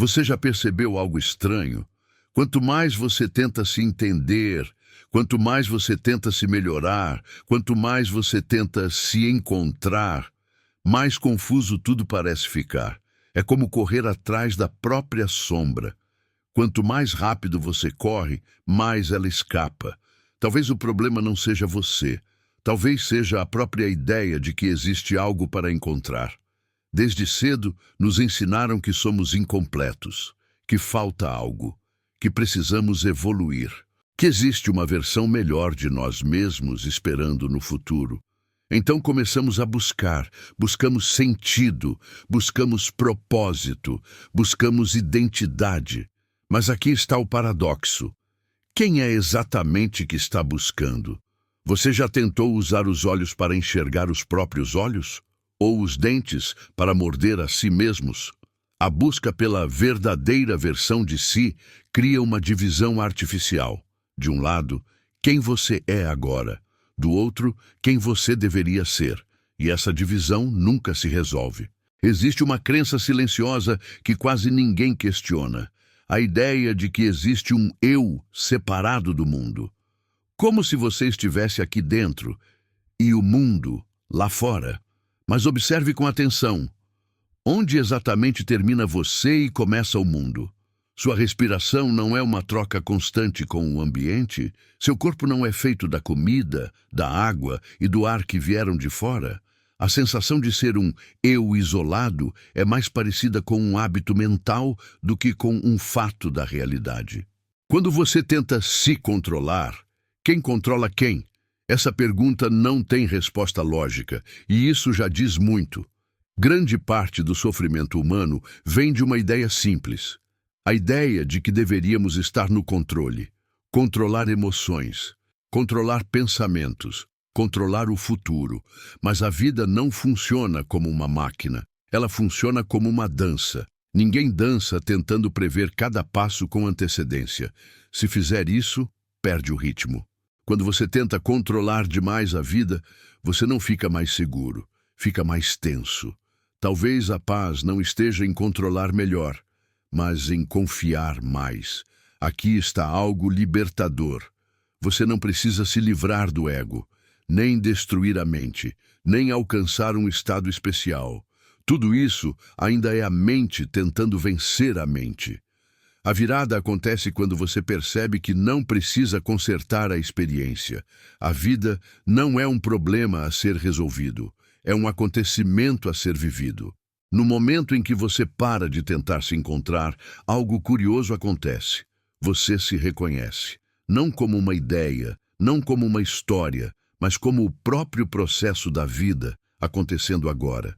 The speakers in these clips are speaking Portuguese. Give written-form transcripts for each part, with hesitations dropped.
Você já percebeu algo estranho? Quanto mais você tenta se entender, quanto mais você tenta se melhorar, quanto mais você tenta se encontrar, mais confuso tudo parece ficar. É como correr atrás da própria sombra. Quanto mais rápido você corre, mais ela escapa. Talvez o problema não seja você. Talvez seja a própria ideia de que existe algo para encontrar. Desde cedo, nos ensinaram que somos incompletos, que falta algo, que precisamos evoluir, que existe uma versão melhor de nós mesmos esperando no futuro. Então começamos a buscamos sentido, buscamos propósito, buscamos identidade. Mas aqui está o paradoxo. Quem é exatamente que está buscando? Você já tentou usar os olhos para enxergar os próprios olhos? Ou os dentes para morder a si mesmos? A busca pela verdadeira versão de si cria uma divisão artificial. De um lado, quem você é agora. Do outro, quem você deveria ser. E essa divisão nunca se resolve. Existe uma crença silenciosa que quase ninguém questiona. A ideia de que existe um eu separado do mundo. Como se você estivesse aqui dentro e o mundo lá fora. Mas observe com atenção. Onde exatamente termina você e começa o mundo? Sua respiração não é uma troca constante com o ambiente? Seu corpo não é feito da comida, da água e do ar que vieram de fora? A sensação de ser um eu isolado é mais parecida com um hábito mental do que com um fato da realidade. Quando você tenta se controlar, quem controla quem? Essa pergunta não tem resposta lógica, e isso já diz muito. Grande parte do sofrimento humano vem de uma ideia simples. A ideia de que deveríamos estar no controle, controlar emoções, controlar pensamentos, controlar o futuro. Mas a vida não funciona como uma máquina. Ela funciona como uma dança. Ninguém dança tentando prever cada passo com antecedência. Se fizer isso, perde o ritmo. Quando você tenta controlar demais a vida, você não fica mais seguro, fica mais tenso. Talvez a paz não esteja em controlar melhor, mas em confiar mais. Aqui está algo libertador. Você não precisa se livrar do ego, nem destruir a mente, nem alcançar um estado especial. Tudo isso ainda é a mente tentando vencer a mente. A virada acontece quando você percebe que não precisa consertar a experiência. A vida não é um problema a ser resolvido, é um acontecimento a ser vivido. No momento em que você para de tentar se encontrar, algo curioso acontece. Você se reconhece, não como uma ideia, não como uma história, mas como o próprio processo da vida acontecendo agora.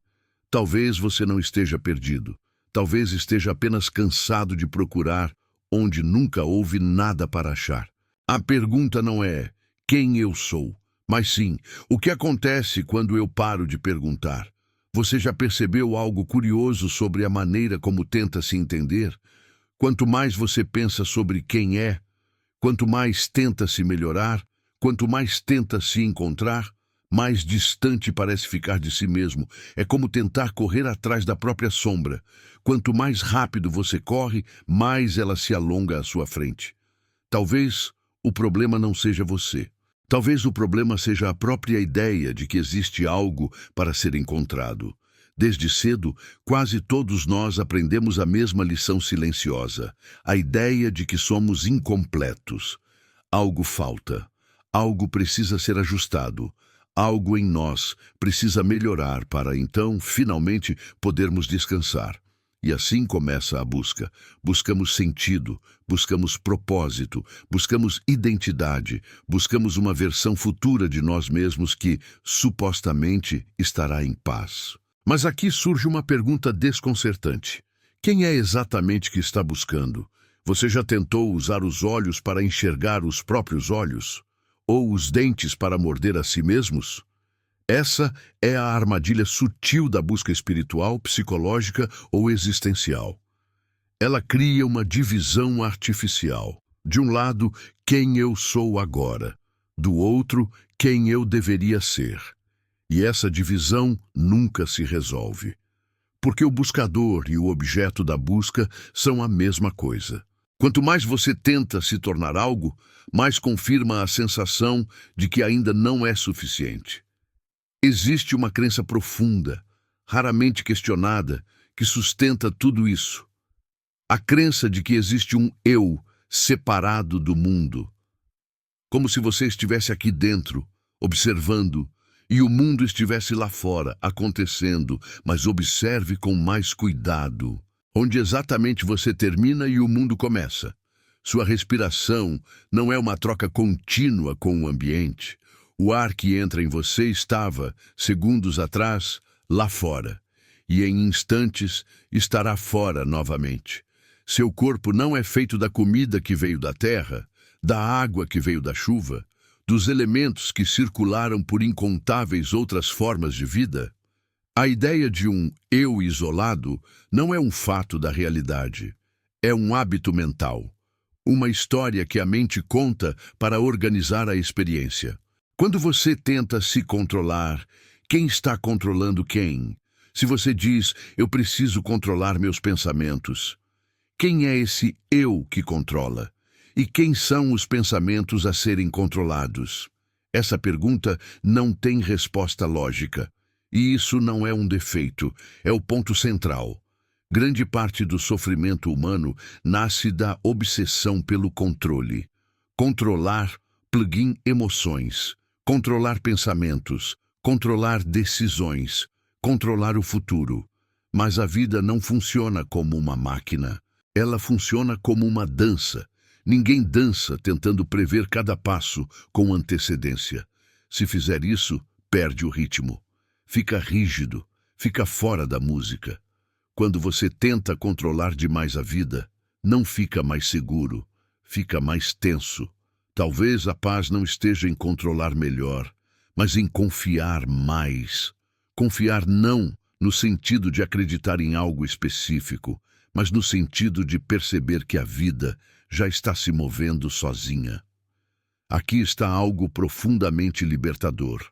Talvez você não esteja perdido. Talvez esteja apenas cansado de procurar onde nunca houve nada para achar. A pergunta não é quem eu sou, mas sim o que acontece quando eu paro de perguntar. Você já percebeu algo curioso sobre a maneira como tenta se entender? Quanto mais você pensa sobre quem é, quanto mais tenta se melhorar, quanto mais tenta se encontrar, mais distante parece ficar de si mesmo. É como tentar correr atrás da própria sombra. Quanto mais rápido você corre, mais ela se alonga à sua frente. Talvez o problema não seja você. Talvez o problema seja a própria ideia de que existe algo para ser encontrado. Desde cedo, quase todos nós aprendemos a mesma lição silenciosa. A ideia de que somos incompletos. Algo falta. Algo precisa ser ajustado. Algo em nós precisa melhorar para então, finalmente, podermos descansar. E assim começa a busca. Buscamos sentido, buscamos propósito, buscamos identidade, buscamos uma versão futura de nós mesmos que, supostamente, estará em paz. Mas aqui surge uma pergunta desconcertante. Quem é exatamente que está buscando? Você já tentou usar os olhos para enxergar os próprios olhos? Ou os dentes para morder a si mesmos? Essa é a armadilha sutil da busca espiritual, psicológica ou existencial. Ela cria uma divisão artificial. De um lado, quem eu sou agora. Do outro, quem eu deveria ser. E essa divisão nunca se resolve. porque o buscador e o objeto da busca são a mesma coisa. Quanto mais você tenta se tornar algo, mais confirma a sensação de que ainda não é suficiente. Existe uma crença profunda, raramente questionada, que sustenta tudo isso. A crença de que existe um eu separado do mundo. Como se você estivesse aqui dentro, observando, e o mundo estivesse lá fora, acontecendo, mas observe com mais cuidado. Onde exatamente você termina e o mundo começa. Sua respiração não é uma troca contínua com o ambiente. O ar que entra em você estava, segundos atrás, lá fora. E em instantes estará fora novamente. Seu corpo não é feito da comida que veio da terra, da água que veio da chuva, dos elementos que circularam por incontáveis outras formas de vida. A ideia de um eu isolado não é um fato da realidade. É um hábito mental. Uma história que a mente conta para organizar a experiência. Quando você tenta se controlar, quem está controlando quem? Se você diz, eu preciso controlar meus pensamentos, quem é esse eu que controla? E quem são os pensamentos a serem controlados? Essa pergunta não tem resposta lógica. E isso não é um defeito, é o ponto central. Grande parte do sofrimento humano nasce da obsessão pelo controle. Controlar, plugin emoções, controlar pensamentos, controlar decisões, controlar o futuro. Mas a vida não funciona como uma máquina. Ela funciona como uma dança. Ninguém dança tentando prever cada passo com antecedência. Se fizer isso, perde o ritmo. Fica rígido, fica fora da música. Quando você tenta controlar demais a vida, não fica mais seguro, fica mais tenso. Talvez a paz não esteja em controlar melhor, mas em confiar mais. Confiar não no sentido de acreditar em algo específico, mas no sentido de perceber que a vida já está se movendo sozinha. Aqui está algo profundamente libertador.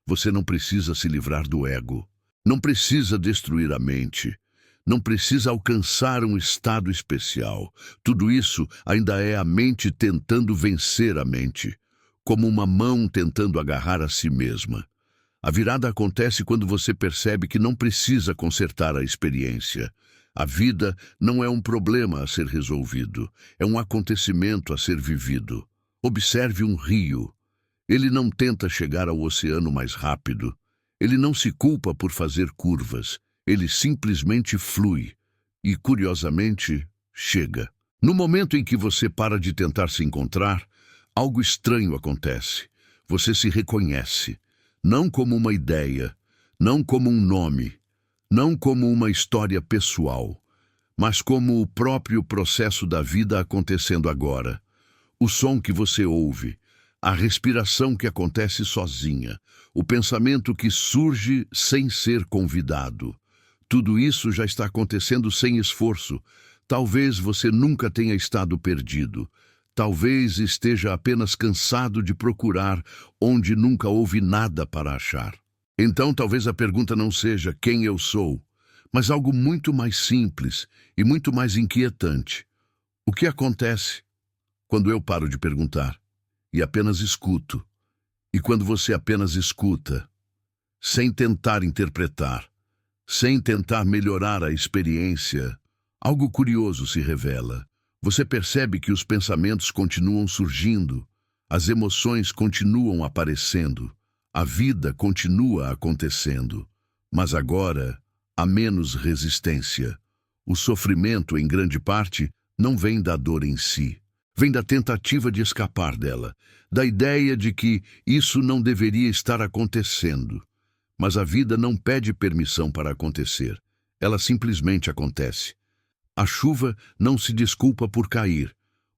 Você não precisa se livrar do ego, não precisa destruir a mente, não precisa alcançar um estado especial. Tudo isso ainda é a mente tentando vencer a mente, como uma mão tentando agarrar a si mesma. A virada acontece quando você percebe que não precisa consertar a experiência. A vida não é um problema a ser resolvido, é um acontecimento a ser vivido. Observe um rio. Ele não tenta chegar ao oceano mais rápido. Ele não se culpa por fazer curvas. Ele simplesmente flui. E, curiosamente, chega. No momento em que você para de tentar se encontrar, algo estranho acontece. Você se reconhece. Não como uma ideia, não como um nome, não como uma história pessoal, mas como o próprio processo da vida acontecendo agora. O som que você ouve, a respiração que acontece sozinha, o pensamento que surge sem ser convidado. Tudo isso já está acontecendo sem esforço. Talvez você nunca tenha estado perdido. Talvez esteja apenas cansado de procurar onde nunca houve nada para achar. Então talvez a pergunta não seja quem eu sou, mas algo muito mais simples e muito mais inquietante. O que acontece quando eu paro de perguntar e apenas escuto? E quando você apenas escuta, sem tentar interpretar, sem tentar melhorar a experiência, algo curioso se revela. Você percebe que os pensamentos continuam surgindo, as emoções continuam aparecendo, a vida continua acontecendo, mas agora há menos resistência. O sofrimento, em grande parte, não vem da dor em si, vem da tentativa de escapar dela, da ideia de que isso não deveria estar acontecendo. Mas a vida não pede permissão para acontecer, ela simplesmente acontece. A chuva não se desculpa por cair,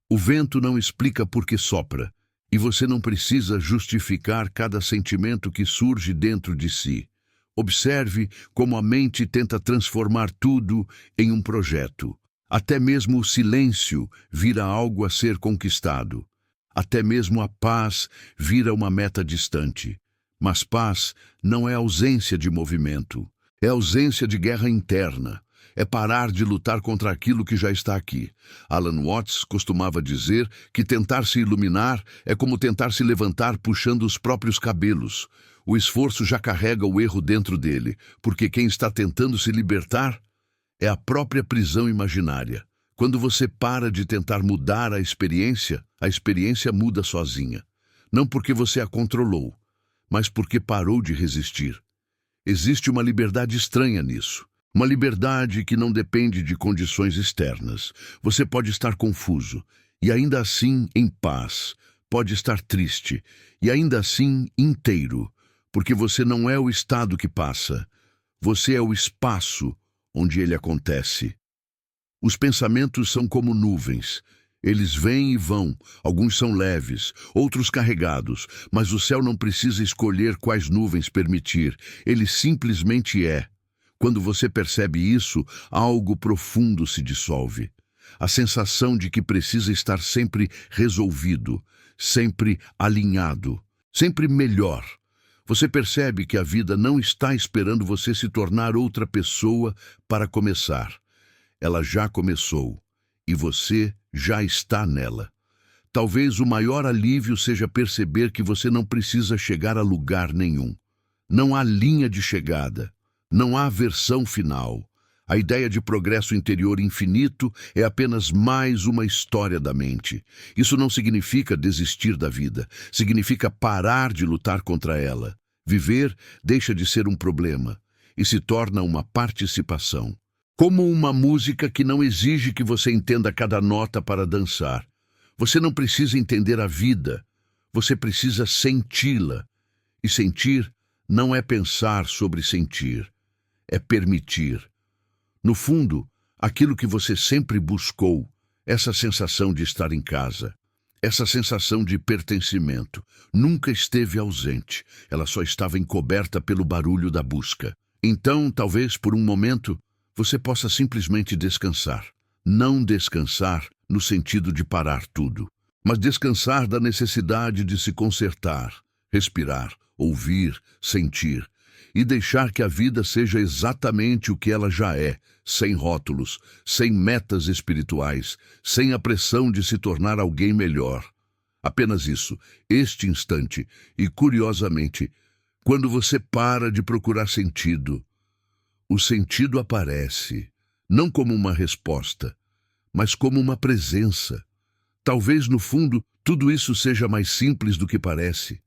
o vento não explica por que sopra, e você não precisa justificar cada sentimento que surge dentro de si. Observe como a mente tenta transformar tudo em um projeto. Até mesmo o silêncio vira algo a ser conquistado. Até mesmo a paz vira uma meta distante. Mas paz não é ausência de movimento, É ausência de guerra interna. É parar de lutar contra aquilo que já está aqui. Alan Watts costumava dizer que tentar se iluminar é como tentar se levantar puxando os próprios cabelos. O esforço já carrega o erro dentro dele, porque quem está tentando se libertar é a própria prisão imaginária. Quando você para de tentar mudar a experiência muda sozinha. Não porque você a controlou, mas porque parou de resistir. Existe uma liberdade estranha nisso. Uma liberdade que não depende de condições externas. Você pode estar confuso e ainda assim em paz. Pode estar triste e ainda assim inteiro, porque você não é o estado que passa. Você é o espaço onde ele acontece. Os pensamentos são como nuvens. Eles vêm e vão, alguns são leves, outros carregados, mas o céu não precisa escolher quais nuvens permitir, ele simplesmente é. Quando você percebe isso, algo profundo se dissolve. A sensação de que precisa estar sempre resolvido, sempre alinhado, sempre melhor. Você percebe que a vida não está esperando você se tornar outra pessoa para começar. Ela já começou e você já está nela. Talvez o maior alívio seja perceber que você não precisa chegar a lugar nenhum. Não há linha de chegada. Não há versão final. A ideia de progresso interior infinito é apenas mais uma história da mente. Isso não significa desistir da vida. Significa parar de lutar contra ela. Viver deixa de ser um problema e se torna uma participação. Como uma música que não exige que você entenda cada nota para dançar. Você não precisa entender a vida. Você precisa senti-la. E sentir não é pensar sobre sentir. É permitir. No fundo, aquilo que você sempre buscou, essa sensação de estar em casa, essa sensação de pertencimento, nunca esteve ausente, ela só estava encoberta pelo barulho da busca. Então, talvez por um momento, você possa simplesmente descansar. Não descansar no sentido de parar tudo, mas descansar da necessidade de se consertar, respirar, ouvir, sentir, e deixar que a vida seja exatamente o que ela já é, sem rótulos, sem metas espirituais, sem a pressão de se tornar alguém melhor. Apenas isso, este instante, e curiosamente, quando você para de procurar sentido, o sentido aparece, não como uma resposta, mas como uma presença. Talvez, no fundo, tudo isso seja mais simples do que parece.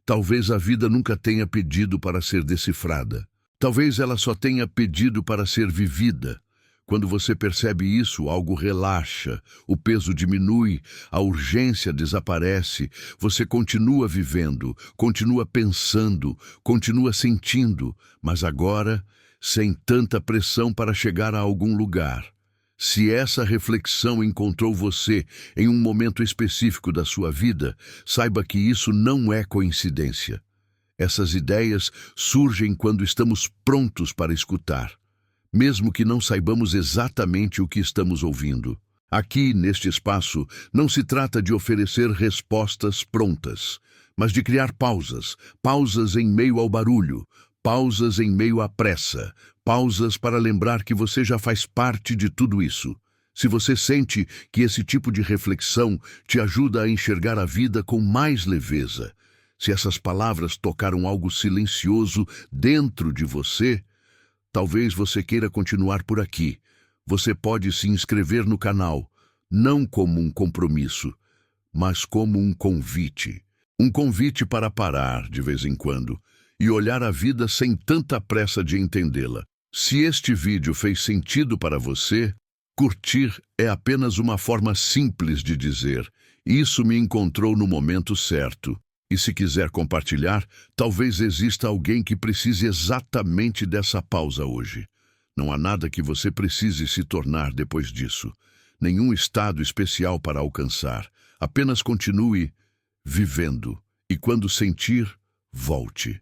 Talvez a vida nunca tenha pedido para ser decifrada. Talvez ela só tenha pedido para ser vivida. Quando você percebe isso, algo relaxa, o peso diminui, a urgência desaparece, você continua vivendo, continua pensando, continua sentindo, mas agora, sem tanta pressão para chegar a algum lugar. Se essa reflexão encontrou você em um momento específico da sua vida, saiba que isso não é coincidência. Essas ideias surgem quando estamos prontos para escutar, mesmo que não saibamos exatamente o que estamos ouvindo. Aqui, neste espaço, não se trata de oferecer respostas prontas, mas de criar pausas, pausas em meio ao barulho, pausas em meio à pressa, pausas para lembrar que você já faz parte de tudo isso. Se você sente que esse tipo de reflexão te ajuda a enxergar a vida com mais leveza, se essas palavras tocaram algo silencioso dentro de você, talvez você queira continuar por aqui. Você pode se inscrever no canal, não como um compromisso, mas como um convite. Um convite para parar de vez em quando e olhar a vida sem tanta pressa de entendê-la. Se este vídeo fez sentido para você, curtir é apenas uma forma simples de dizer: isso me encontrou no momento certo. E se quiser compartilhar, talvez exista alguém que precise exatamente dessa pausa hoje. Não há nada que você precise se tornar depois disso. Nenhum estado especial para alcançar. Apenas continue vivendo. E quando sentir, volte.